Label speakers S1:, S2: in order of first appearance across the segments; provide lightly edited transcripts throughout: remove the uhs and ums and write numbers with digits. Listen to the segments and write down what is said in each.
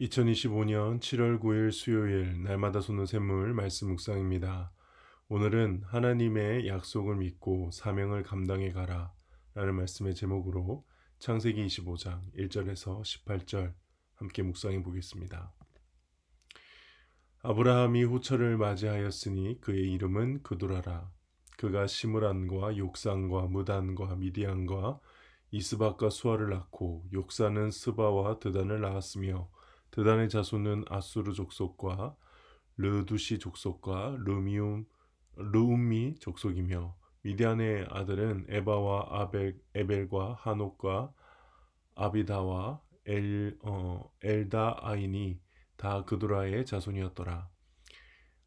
S1: 2025년 7월 9일 수요일 날마다 솟는 샘물 말씀 묵상입니다. 오늘은 하나님의 약속을 믿고 사명을 감당해 가라 라는 말씀의 제목으로 창세기 25장 1절에서 18절 함께 묵상해 보겠습니다. 아브라함이 후처를 맞이하였으니 그의 이름은 그두라라. 그가 시므란과 욕산과 무단과 미디안과 이스박과 수아를 낳고 욕산은 스바와 드단을 낳았으며 드단의 자손은 아수르 족속과 르두시 족속과 르움미 족속이며 미디안의 아들은 에바와 에벨과 하녹과 아비다와 엘다아인이 다 그두라의 자손이었더라.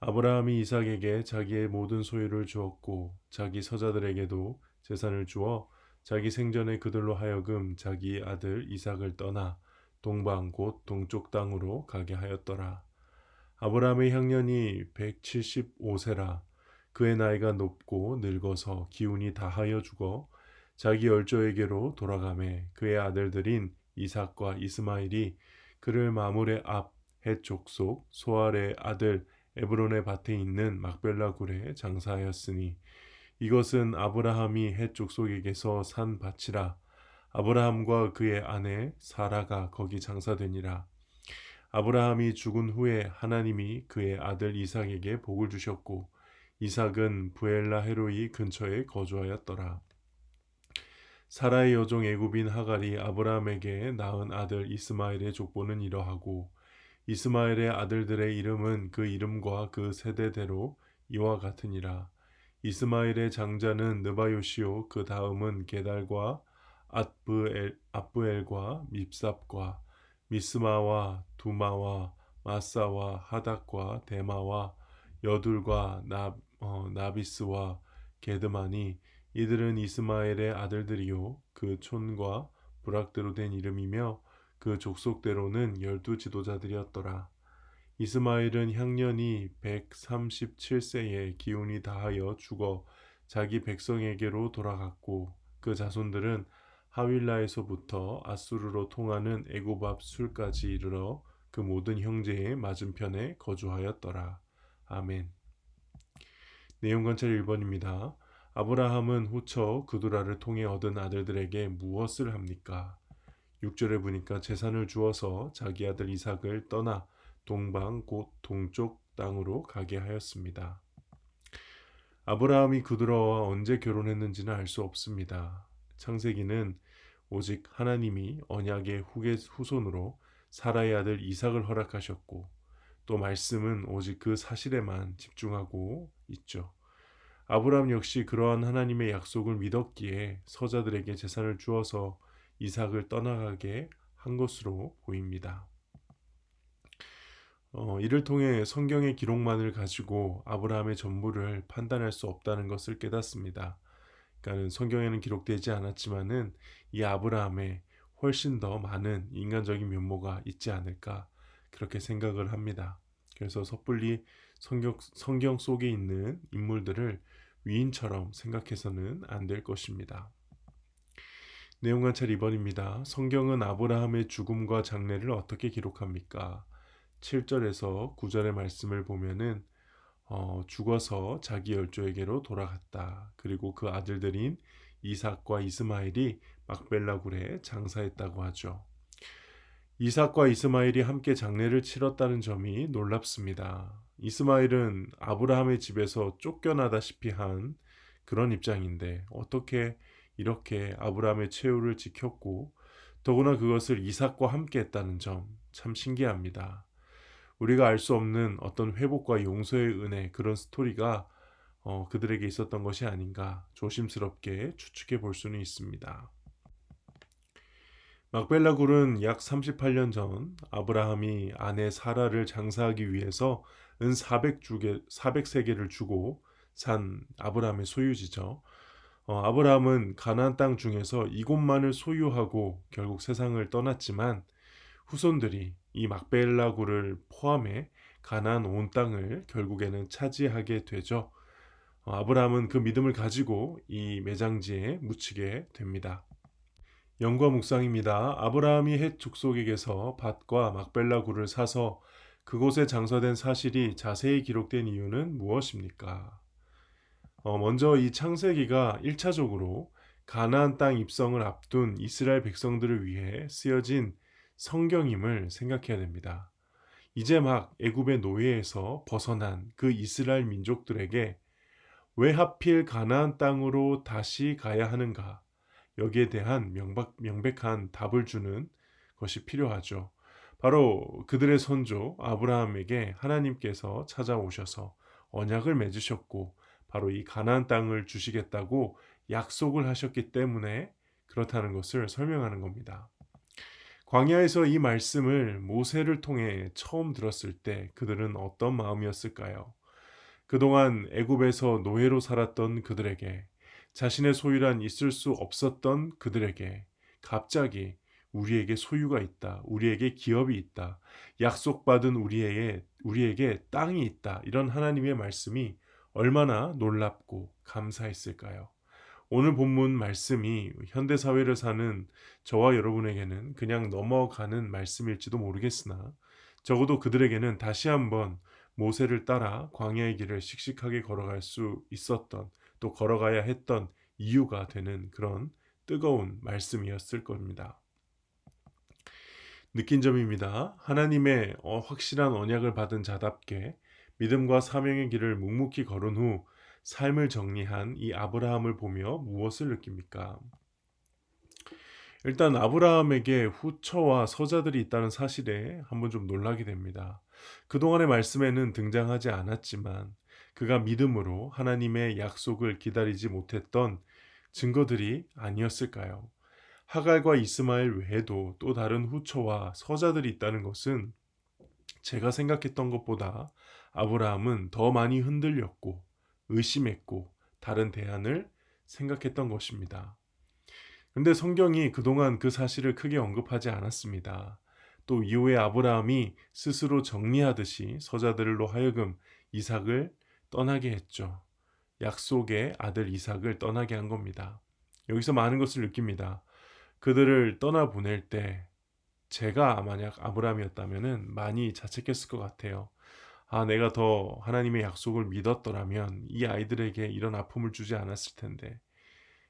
S1: 아브라함이 이삭에게 자기의 모든 소유를 주었고 자기 서자들에게도 재산을 주어 자기 생전에 그들로 하여금 자기 아들 이삭을 떠나 동방 곧 동쪽 땅으로 가게 하였더라. 아브라함의 향년이 175세라. 그의 나이가 높고 늙어서 기운이 다하여 죽어 자기 열조에게로 돌아가매 그의 아들들인 이삭과 이스마엘이 그를 마물의 앞 헷 족속 소알의 아들 에브론의 밭에 있는 막벨라 굴에 장사하였으니 이것은 아브라함이 헷 족속에게서 산 밭이라. 아브라함과 그의 아내 사라가 거기 장사되니라. 아브라함이 죽은 후에 하나님이 그의 아들 이삭에게 복을 주셨고 이삭은 부엘라 헤로이 근처에 거주하였더라. 사라의 여종 애굽인 하갈이 아브라함에게 낳은 아들 이스마엘의 족보는 이러하고 이스마엘의 아들들의 이름은 그 이름과 그 세대대로 이와 같으니라. 이스마엘의 장자는 느바요시요 그 다음은 게달과 앗브엘과 밉삽과 미스마와 두마와 마사와 하닥과 데마와 여둘과 나비스와 게드마니 이들은 이스마엘의 아들들이요 그 촌과 부락대로 된 이름이며 그 족속대로는 12지도자들이었더라. 이스마엘은 향년이 137세에 기운이 다하여 죽어 자기 백성에게로 돌아갔고 그 자손들은 하윌라에서부터 아수르로 통하는 애굽 앞 술까지 이르러 그 모든 형제의 맞은편에 거주하였더라. 아멘. 내용 관찰 1번입니다. 아브라함은 후처 그두라를 통해 얻은 아들들에게 무엇을 합니까? 6절에 보니까 재산을 주어서 자기 아들 이삭을 떠나 동방 곧 동쪽 땅으로 가게 하였습니다. 아브라함이 그두라와 언제 결혼했는지는 알 수 없습니다. 창세기는 오직 하나님이 언약의 후손으로 사라의 아들 이삭을 허락하셨고 또 말씀은 오직 그 사실에만 집중하고 있죠. 아브라함 역시 그러한 하나님의 약속을 믿었기에 서자들에게 재산을 주어서 이삭을 떠나가게 한 것으로 보입니다. 이를 통해 성경의 기록만을 가지고 아브라함의 전부를 판단할 수 없다는 것을 깨닫습니다. 그러니까 성경에는 기록되지 않았지만은 이 아브라함에 훨씬 더 많은 인간적인 면모가 있지 않을까 그렇게 생각을 합니다. 그래서 섣불리 성경 속에 있는 인물들을 위인처럼 생각해서는 안 될 것입니다. 내용 관찰 2번입니다. 성경은 아브라함의 죽음과 장례를 어떻게 기록합니까? 7절에서 9절의 말씀을 보면은 죽어서 자기 열조에게로 돌아갔다. 그리고 그 아들들인 이삭과 이스마엘이 막벨라 굴에 장사했다고 하죠. 이삭과 이스마엘이 함께 장례를 치렀다는 점이 놀랍습니다. 이스마엘은 아브라함의 집에서 쫓겨나다시피 한 그런 입장인데 어떻게 이렇게 아브라함의 최후를 지켰고 더구나 그것을 이삭과 함께 했다는 점 참 신기합니다. 우리가 알 수 없는 어떤 회복과 용서의 은혜 그런 스토리가 그들에게 있었던 것이 아닌가 조심스럽게 추측해 볼 수는 있습니다. 막벨라 굴은 약 38년 전 아브라함이 아내 사라를 장사하기 위해서 은 400세겔을 주고 산 아브라함의 소유지죠. 아브라함은 가나안 땅 중에서 이곳만을 소유하고 결국 세상을 떠났지만 후손들이 이 막벨라 굴을 포함해 가나안 온 땅을 결국에는 차지하게 되죠. 아브라함은 그 믿음을 가지고 이 매장지에 묻히게 됩니다. 영과 묵상입니다. 아브라함이 헷 족속에게서 밭과 막벨라 굴을 사서 그곳에 장사된 사실이 자세히 기록된 이유는 무엇입니까? 먼저 이 창세기가 1차적으로 가나안 땅 입성을 앞둔 이스라엘 백성들을 위해 쓰여진 성경임을 생각해야 됩니다. 이제 막 애굽의 노예에서 벗어난 그 이스라엘 민족들에게 왜 하필 가나안 땅으로 다시 가야 하는가? 여기에 대한 명백한 답을 주는 것이 필요하죠. 바로 그들의 선조 아브라함에게 하나님께서 찾아오셔서 언약을 맺으셨고 바로 이 가나안 땅을 주시겠다고 약속을 하셨기 때문에 그렇다는 것을 설명하는 겁니다. 광야에서 이 말씀을 모세를 통해 처음 들었을 때 그들은 어떤 마음이었을까요? 그동안 애굽에서 노예로 살았던 그들에게, 자신의 소유란 있을 수 없었던 그들에게 갑자기 우리에게 소유가 있다, 우리에게 기업이 있다, 약속받은 우리에게 땅이 있다, 이런 하나님의 말씀이 얼마나 놀랍고 감사했을까요? 오늘 본문 말씀이 현대 사회를 사는 저와 여러분에게는 그냥 넘어가는 말씀일지도 모르겠으나 적어도 그들에게는 다시 한번 모세를 따라 광야의 길을 씩씩하게 걸어갈 수 있었던, 또 걸어가야 했던 이유가 되는 그런 뜨거운 말씀이었을 겁니다. 느낀 점입니다. 하나님의 확실한 언약을 받은 자답게 믿음과 사명의 길을 묵묵히 걸은 후 삶을 정리한 이 아브라함을 보며 무엇을 느낍니까? 일단 아브라함에게 후처와 서자들이 있다는 사실에 한번 좀 놀라게 됩니다. 그동안의 말씀에는 등장하지 않았지만 그가 믿음으로 하나님의 약속을 기다리지 못했던 증거들이 아니었을까요? 하갈과 이스마엘 외에도 또 다른 후처와 서자들이 있다는 것은 제가 생각했던 것보다 아브라함은 더 많이 흔들렸고 의심했고 다른 대안을 생각했던 것입니다. 근데 성경이 그동안 그 사실을 크게 언급하지 않았습니다. 또 이후에 아브라함이 스스로 정리하듯이 서자들로 하여금 이삭을 떠나게 했죠. 약속의 아들 이삭을 떠나게 한 겁니다. 여기서 많은 것을 느낍니다. 그들을 떠나보낼 때 제가 만약 아브라함이었다면 많이 자책했을 것 같아요. 아, 내가 더 하나님의 약속을 믿었더라면 이 아이들에게 이런 아픔을 주지 않았을 텐데.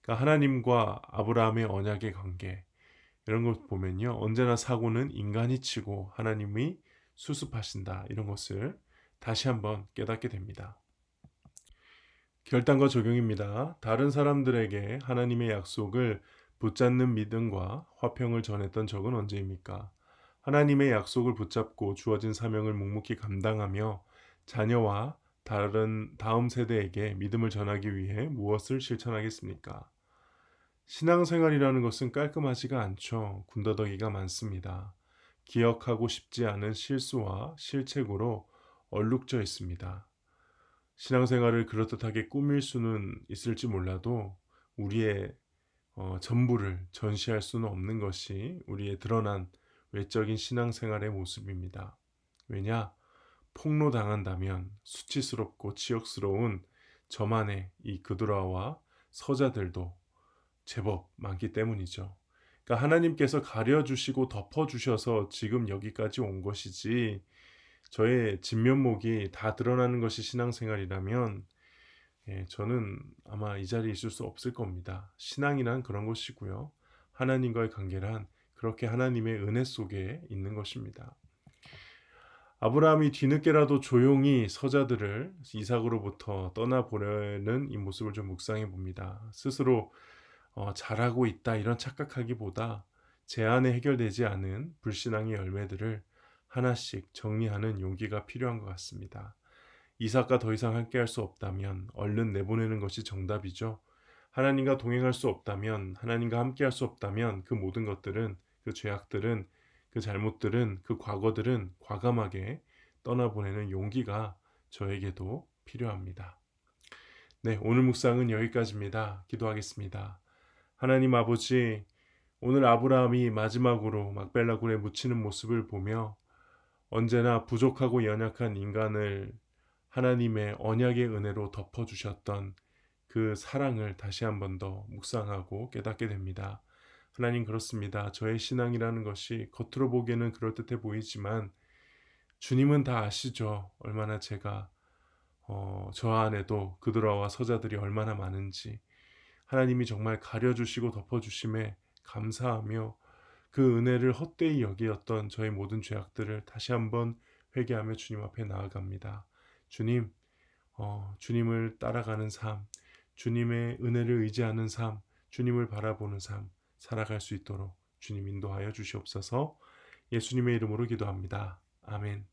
S1: 그러니까 하나님과 아브라함의 언약의 관계, 이런 것 보면요, 언제나 사고는 인간이 치고 하나님이 수습하신다, 이런 것을 다시 한번 깨닫게 됩니다. 결단과 적용입니다. 다른 사람들에게 하나님의 약속을 붙잡는 믿음과 화평을 전했던 적은 언제입니까? 하나님의 약속을 붙잡고 주어진 사명을 묵묵히 감당하며 자녀와 다음 세대에게 믿음을 전하기 위해 무엇을 실천하겠습니까? 신앙생활이라는 것은 깔끔하지가 않죠. 군더더기가 많습니다. 기억하고 싶지 않은 실수와 실책으로 얼룩져 있습니다. 신앙생활을 그럴듯하게 꾸밀 수는 있을지 몰라도 우리의 전부를 전시할 수는 없는 것이 우리의 드러난 외적인 신앙생활의 모습입니다. 왜냐? 폭로당한다면 수치스럽고 치욕스러운 저만의 이 그드라와 서자들도 제법 많기 때문이죠. 그러니까 하나님께서 가려주시고 덮어주셔서 지금 여기까지 온 것이지, 저의 진면목이 다 드러나는 것이 신앙생활이라면 저는 아마 이 자리에 있을 수 없을 겁니다. 신앙이란 그런 것이고요. 하나님과의 관계란 그렇게 하나님의 은혜 속에 있는 것입니다. 아브라함이 뒤늦게라도 조용히 서자들을 이삭으로부터 떠나보려는 이 모습을 좀 묵상해 봅니다. 스스로 잘하고 있다 이런 착각하기보다 제 안에 해결되지 않은 불신앙의 열매들을 하나씩 정리하는 용기가 필요한 것 같습니다. 이삭과 더 이상 함께할 수 없다면 얼른 내보내는 것이 정답이죠. 하나님과 동행할 수 없다면, 하나님과 함께할 수 없다면 그 모든 것들은, 그 죄악들은, 그 잘못들은, 그 과거들은 과감하게 떠나보내는 용기가 저에게도 필요합니다. 네, 오늘 묵상은 여기까지입니다. 기도하겠습니다. 하나님 아버지, 오늘 아브라함이 마지막으로 막벨라 굴에 묻히는 모습을 보며 언제나 부족하고 연약한 인간을 하나님의 언약의 은혜로 덮어주셨던 그 사랑을 다시 한 번 더 묵상하고 깨닫게 됩니다. 하나님 그렇습니다. 저의 신앙이라는 것이 겉으로 보기에는 그럴듯해 보이지만 주님은 다 아시죠. 얼마나 제가 저 안에도 그들아와 서자들이 얼마나 많은지 하나님이 정말 가려주시고 덮어주심에 감사하며 그 은혜를 헛되이 여기었던 저의 모든 죄악들을 다시 한번 회개하며 주님 앞에 나아갑니다. 주님, 주님을 따라가는 삶, 주님의 은혜를 의지하는 삶, 주님을 바라보는 삶 살아갈 수 있도록 주님 인도하여 주시옵소서. 예수님의 이름으로 기도합니다. 아멘.